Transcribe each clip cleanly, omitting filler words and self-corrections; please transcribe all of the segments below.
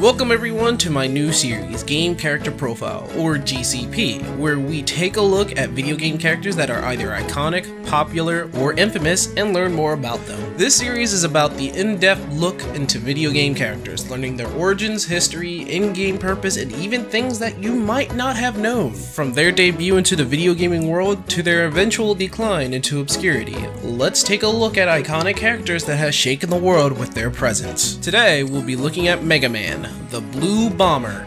Welcome everyone to my new series, Game Character Profile, or GCP, where we take a look at video game characters that are either iconic, popular, or infamous, and learn more about them. This series is about the in-depth look into video game characters, learning their origins, history, in-game purpose, and even things that you might not have known. From their debut into the video gaming world to their eventual decline into obscurity, let's take a look at iconic characters that has shaken the world with their presence. Today, we'll be looking at Mega Man, the Blue Bomber.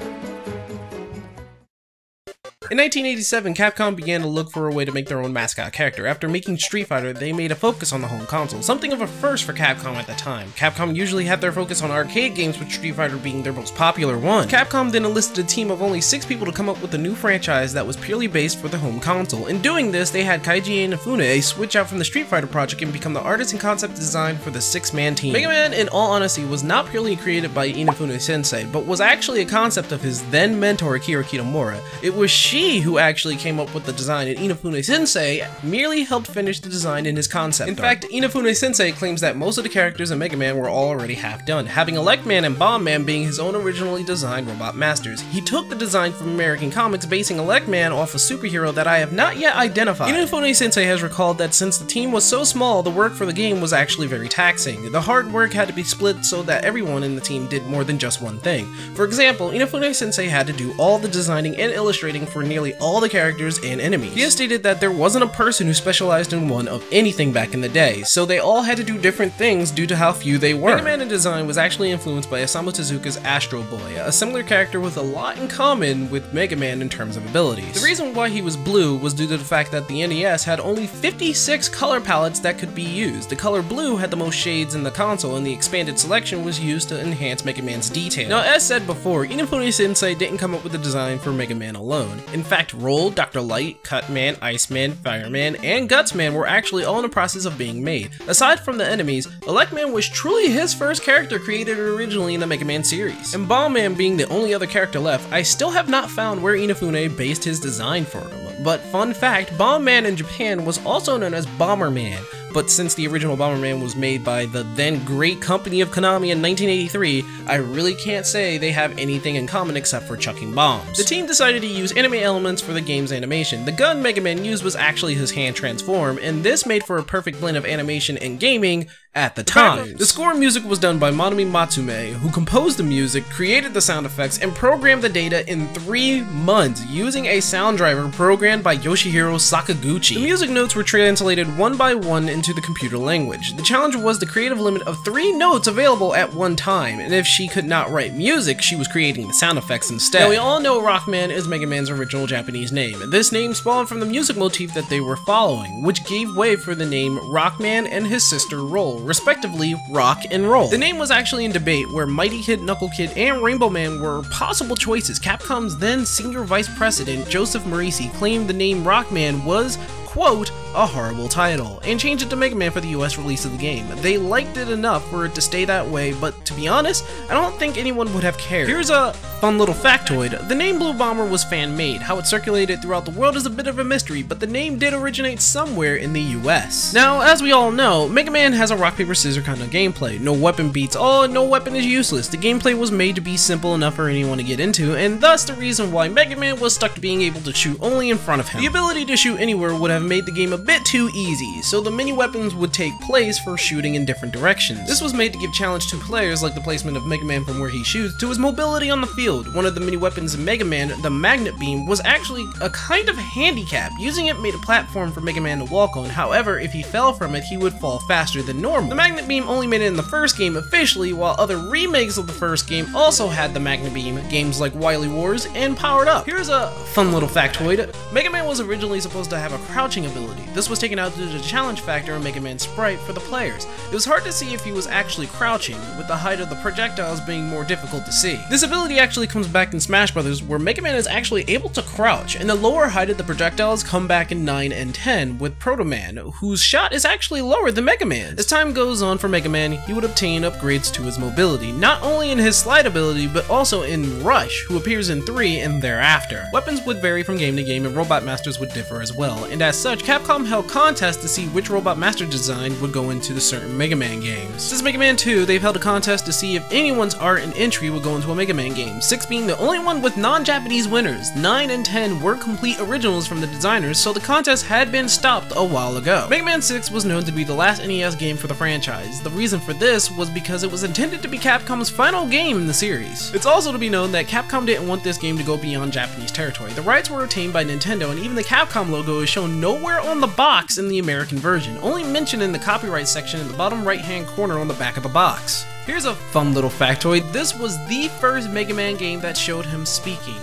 In 1987, Capcom began to look for a way to make their own mascot character. After making Street Fighter, they made a focus on the home console, something of a first for Capcom at the time. Capcom usually had their focus on arcade games, with Street Fighter being their most popular one. Capcom then enlisted a team of only 6 people to come up with a new franchise that was purely based for the home console. In doing this, they had Keiji Inafune switch out from the Street Fighter project and become the artist and concept design for the 6-man team. Mega Man, in all honesty, was not purely created by Inafune Sensei, but was actually a concept of his then mentor Akira Kitamura. It was she who actually came up with the design, and Inafune Sensei merely helped finish the design in his concept art. In fact, Inafune Sensei claims that most of the characters in Mega Man were already half done, having Elect Man and Bomb Man being his own originally designed robot masters. He took the design from American comics, basing Elect Man off a superhero that I have not yet identified. Inafune Sensei has recalled that since the team was so small, the work for the game was actually very taxing. The hard work had to be split so that everyone in the team did more than just one thing. For example, Inafune Sensei had to do all the designing and illustrating for nearly all the characters and enemies. He has stated that there wasn't a person who specialized in one of anything back in the day, so they all had to do different things due to how few they were. Mega Man in design was actually influenced by Osamu Tezuka's Astro Boy, a similar character with a lot in common with Mega Man in terms of abilities. The reason why he was blue was due to the fact that the NES had only 56 color palettes that could be used. The color blue had the most shades in the console, and the expanded selection was used to enhance Mega Man's detail. Now, as said before, Inafune Sensei didn't come up with the design for Mega Man alone. In fact, Roll, Dr. Light, Cutman, Iceman, Fireman, and Gutsman were actually all in the process of being made. Aside from the enemies, Elect Man was truly his first character created originally in the Mega Man series. And Bomb Man being the only other character left, I still have not found where Inafune based his design for him. But fun fact, Bomb Man in Japan was also known as Bomberman. But since the original Bomberman was made by the then great company of Konami in 1983, I really can't say they have anything in common except for chucking bombs. The team decided to use anime elements for the game's animation. The gun Mega Man used was actually his hand transform, and this made for a perfect blend of animation and gaming at the time. The score music was done by Monami Matsume, who composed the music, created the sound effects, and programmed the data in 3 months using a sound driver programmed by Yoshihiro Sakaguchi. The music notes were translated one by one into the computer language. The challenge was the creative limit of 3 notes available at one time, and if she could not write music, she was creating the sound effects instead. Now, we all know Rockman is Mega Man's original Japanese name, and this name spawned from the music motif that they were following, which gave way for the name Rockman and his sister Roll, respectively Rock and Roll. The name was actually in debate, where Mighty Kid, Knuckle Kid, and Rainbow Man were possible choices. Capcom's then senior vice president, Joseph Morisi, claimed the name Rockman was, quote, a horrible title, and changed it to Mega Man for the US release of the game. They liked it enough for it to stay that way, but to be honest, I don't think anyone would have cared. Here's a fun little factoid. The name Blue Bomber was fan-made. How it circulated throughout the world is a bit of a mystery, but the name did originate somewhere in the US. Now, as we all know, Mega Man has a rock, paper, scissors kind of gameplay. No weapon beats all, and no weapon is useless. The gameplay was made to be simple enough for anyone to get into, and thus the reason why Mega Man was stuck to being able to shoot only in front of him. The ability to shoot anywhere would have made the game a bit too easy, so the mini weapons would take place for shooting in different directions. This was made to give challenge to players, like the placement of Mega Man from where he shoots to his mobility on the field. One of the mini weapons in Mega Man, the Magnet Beam, was actually a kind of handicap. Using it made a platform for Mega Man to walk on. However, if he fell from it, he would fall faster than normal. The Magnet Beam only made it in the first game officially, while other remakes of the first game also had the Magnet Beam, games like Wily Wars and Powered Up. Here's a fun little factoid. Mega Man was originally supposed to have a crouching ability. This was taken out due to the challenge factor in Mega Man's sprite for the players. It was hard to see if he was actually crouching, with the height of the projectiles being more difficult to see. This ability actually comes back in Smash Bros., where Mega Man is actually able to crouch, and the lower height of the projectiles come back in 9 and 10 with Proto Man, whose shot is actually lower than Mega Man's. As time goes on for Mega Man, he would obtain upgrades to his mobility, not only in his slide ability, but also in Rush, who appears in 3 and thereafter. Weapons would vary from game to game, and Robot Masters would differ as well, and as such, Capcom held contests to see which Robot Master design would go into the certain Mega Man games. Since Mega Man 2, they've held a contest to see if anyone's art and entry would go into a Mega Man game, 6 being the only one with non-Japanese winners. 9 and 10 were complete originals from the designers, so the contest had been stopped a while ago. Mega Man 6 was known to be the last NES game for the franchise. The reason for this was because it was intended to be Capcom's final game in the series. It's also to be known that Capcom didn't want this game to go beyond Japanese territory. The rights were retained by Nintendo, and even the Capcom logo is shown nowhere on the box in the American version, only mentioned in the copyright section in the bottom right hand corner on the back of the box. Here's a fun little factoid: this was the first Mega Man game that showed him speaking.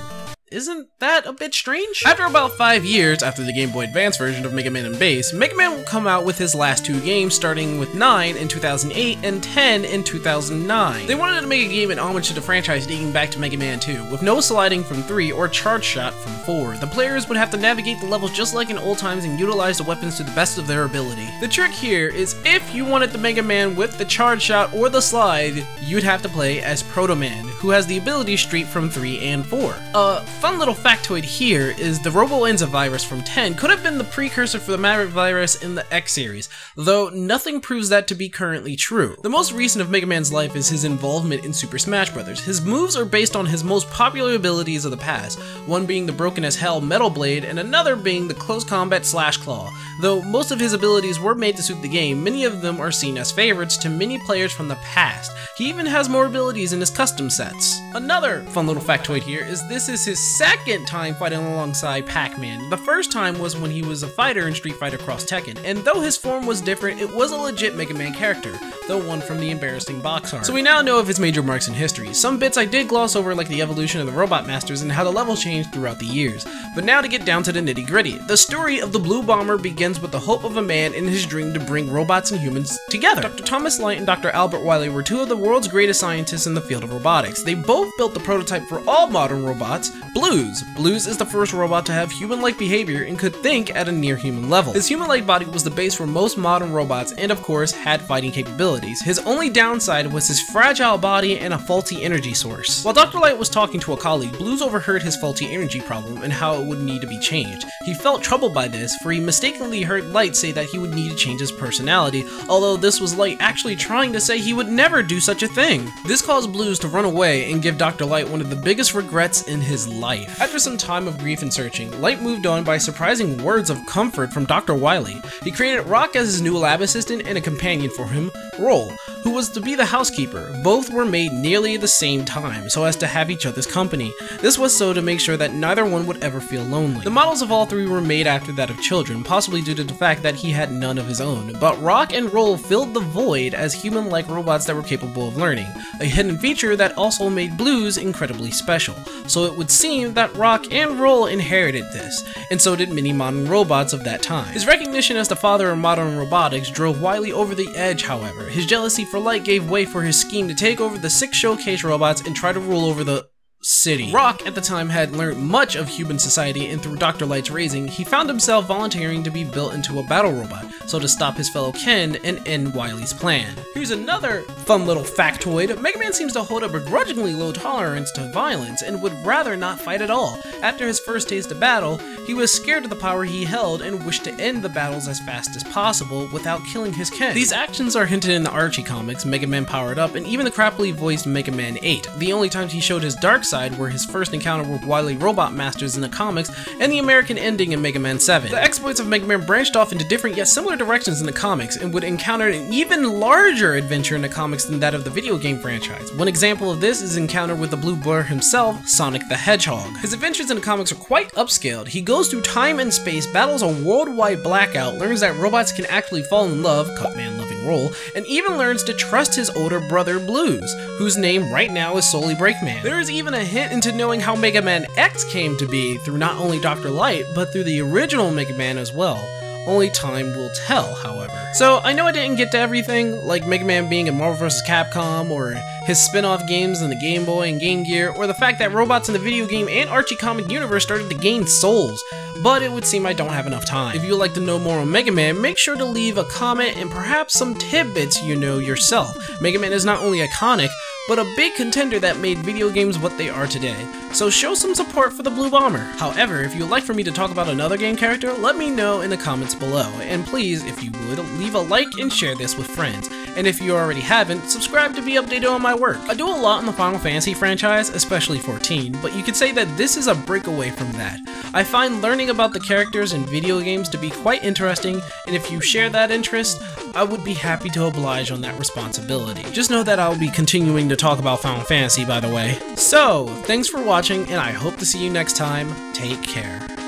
Isn't that a bit strange? After about 5 years after the Game Boy Advance version of Mega Man and Bass, Mega Man will come out with his last 2 games, starting with 9 in 2008 and 10 in 2009. They wanted to make a game in homage to the franchise dating back to Mega Man 2, with no sliding from 3 or charge shot from 4. The players would have to navigate the levels just like in old times and utilize the weapons to the best of their ability. The trick here is if you wanted the Mega Man with the charge shot or the slide, you'd have to play as Proto Man, who has the ability straight from 3 and 4. Fun little factoid here is the Robo-Enza virus from 10 could have been the precursor for the Maverick virus in the X series, though nothing proves that to be currently true. The most recent of Mega Man's life is his involvement in Super Smash Bros. His moves are based on his most popular abilities of the past, one being the broken as hell Metal Blade and another being the close combat Slash Claw. Though most of his abilities were made to suit the game, many of them are seen as favorites to many players from the past. He even has more abilities in his custom sets. Another fun little factoid here is this is his second time fighting alongside Pac-Man. The first time was when he was a fighter in Street Fighter Cross Tekken, and though his form was different, it was a legit Mega Man character, though one from the embarrassing box art. So we now know of his major marks in history. Some bits I did gloss over, like the evolution of the Robot Masters and how the levels changed throughout the years. But now to get down to the nitty-gritty. The story of the Blue Bomber begins with the hope of a man in his dream to bring robots and humans together. Dr. Thomas Light and Dr. Albert Wily were 2 of the world's greatest scientists in the field of robotics. They both built the prototype for all modern robots, Blues. Blues is the first robot to have human-like behavior and could think at a near-human level. His human-like body was the base for most modern robots and of course had fighting capabilities. His only downside was his fragile body and a faulty energy source. While Dr. Light was talking to a colleague, Blues overheard his faulty energy problem and how it would need to be changed. He felt troubled by this, for he mistakenly heard Light say that he would need to change his personality, although this was Light actually trying to say he would never do such a thing. This caused Blues to run away and give Dr. Light one of the biggest regrets in his life. After some time of grief and searching, Light moved on by surprising words of comfort from Dr. Wily. He created Rock as his new lab assistant and a companion for him, Roll, who was to be the housekeeper. Both were made nearly at the same time, so as to have each other's company. This was so to make sure that neither one would ever feel lonely. The models of all 3 were made after that of children, possibly due to the fact that he had none of his own, but Rock and Roll filled the void as human-like robots that were capable of learning, a hidden feature that also made Blues incredibly special. So it would seem that Rock and Roll inherited this, and so did many modern robots of that time. His recognition as the father of modern robotics drove Wily over the edge, however. His jealousy for Light gave way for his scheme to take over the 6 showcase robots and try to rule over the city. Rock at the time had learned much of human society, and through Dr. Light's raising, he found himself volunteering to be built into a battle robot, so to stop his fellow Ken and end Wily's plan. Here's another fun little factoid. Mega Man seems to hold a begrudgingly low tolerance to violence and would rather not fight at all. After his first taste of battle, he was scared of the power he held and wished to end the battles as fast as possible without killing his Ken. These actions are hinted in the Archie comics, Mega Man Powered Up, and even the crappily voiced Mega Man 8. The only times he showed his dark side were his first encounter with Wily Robot Masters in the comics and the American ending in Mega Man 7. The exploits of Mega Man branched off into different yet similar directions in the comics and would encounter an even larger adventure in the comics than that of the video game franchise. One example of this is his encounter with the Blue Blur himself, Sonic the Hedgehog. His adventures in the comics are quite upscaled. He goes through time and space, battles a worldwide blackout, learns that robots can actually fall in love, Cutman loving Roll, and even learns to trust his older brother Blues, whose name right now is solely Breakman. There is even a hint into knowing how Mega Man X came to be through not only Dr. Light, but through the original Mega Man as well. Only time will tell, however. So, I know I didn't get to everything, like Mega Man being in Marvel vs. Capcom, or his spin-off games in the Game Boy and Game Gear, or the fact that robots in the video game and Archie comic universe started to gain souls. but it would seem I don't have enough time. If you'd like to know more on Mega Man, make sure to leave a comment and perhaps some tidbits you know yourself. Mega Man is not only iconic, but a big contender that made video games what they are today, so show some support for the Blue Bomber. However, if you'd like for me to talk about another game character, let me know in the comments below, and please, if you would, leave a like and share this with friends. And if you already haven't, subscribe to be updated on my work. I do a lot in the Final Fantasy franchise, especially 14, but you could say that this is a breakaway from that. I find learning about the characters in video games to be quite interesting, and if you share that interest, I would be happy to oblige on that responsibility. Just know that I'll be continuing to talk about Final Fantasy, by the way. So, thanks for watching, and I hope to see you next time. Take care.